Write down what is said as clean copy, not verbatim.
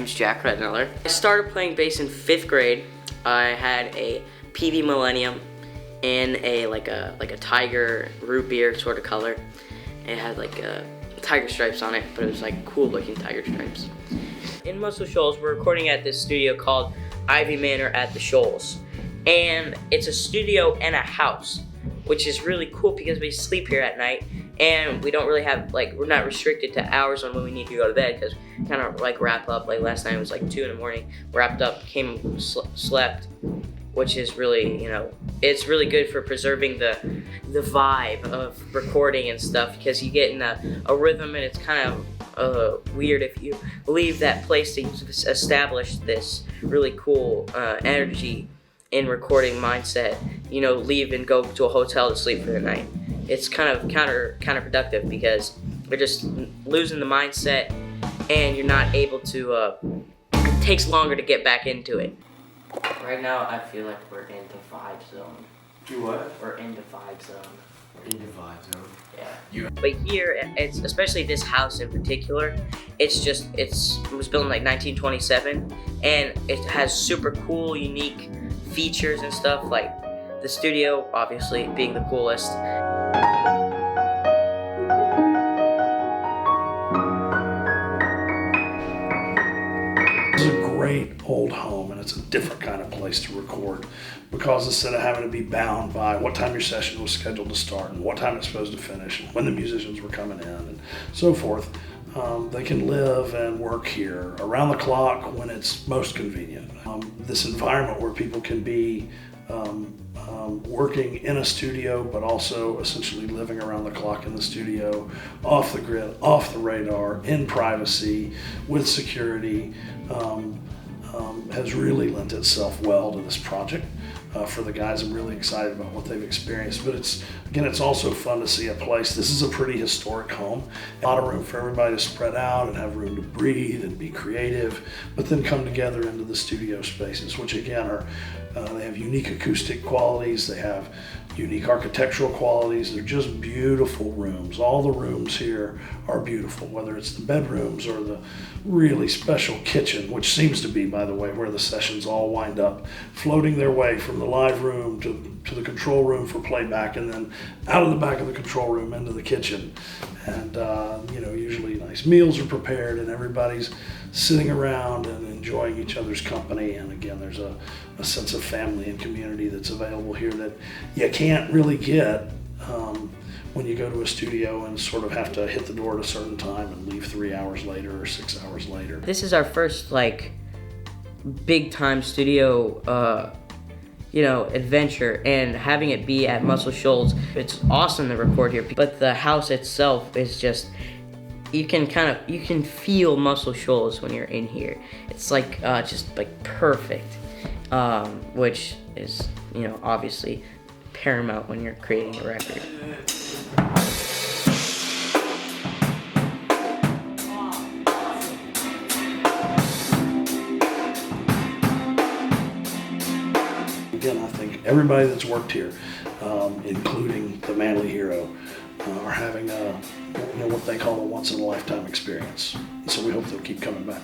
name's Jack Redneller. I started playing bass in 5th grade. I had a PV Millennium in a tiger root beer sort of color. It had like tiger stripes on it, but it was like cool looking tiger stripes. In Muscle Shoals, we're recording at this studio called Ivy Manor at the Shoals. And it's a studio and a house, which is really cool because we sleep here at night and we don't really have, we're not restricted to hours on when we need to go to bed, because kind of wrap up, last night it was 2 in the morning, wrapped up, slept, which is really, it's really good for preserving the vibe of recording and stuff, because you get in a rhythm, and it's kind of weird if you leave that place to establish this really cool energy in recording mindset, leave and go to a hotel to sleep for the night. It's kind of counterproductive, because you're just losing the mindset and you're not able to, it takes longer to get back into it. Right now, I feel like we're in the vibe zone. You what? We're in the vibe zone. In the vibe zone. Yeah. But here, it's especially this house in particular, it was built in 1927, and it has super cool, unique features and stuff, like the studio obviously being the coolest. This is a great old home, and it's a different kind of place to record, because instead of having to be bound by what time your session was scheduled to start and what time it's supposed to finish and when the musicians were coming in and so forth, they can live and work here around the clock when it's most convenient. This environment where people can be working in a studio, but also essentially living around the clock in the studio, off the grid, off the radar, in privacy, with security, has really lent itself well to this project. For the guys, I'm really excited about what they've experienced, but it's also fun to see a place. This is a pretty historic home. A lot of room for everybody to spread out and have room to breathe and be creative, but then come together into the studio spaces, which again they have unique acoustic qualities, they have unique architectural qualities. They're just beautiful rooms. All the rooms here are beautiful, whether it's the bedrooms or the really special kitchen, which seems to be, by the way, where the sessions all wind up, floating their way from the live room to the control room for playback, and then out of the back of the control room into the kitchen. And usually nice meals are prepared and everybody's sitting around and enjoying each other's company. And again, there's a sense of family and community that's available here that you can't really get when you go to a studio and sort of have to hit the door at a certain time and leave 3 hours later or 6 hours later. This is our first big time studio adventure, and having it be at Muscle Shoals, it's awesome to record here. But the house itself is just, you can feel Muscle Shoals when you're in here. It's just perfect, which is obviously paramount when you're creating a record. Again, I think everybody that's worked here, including the Manly Hero, are having what they call a once-in-a-lifetime experience. So we hope they'll keep coming back.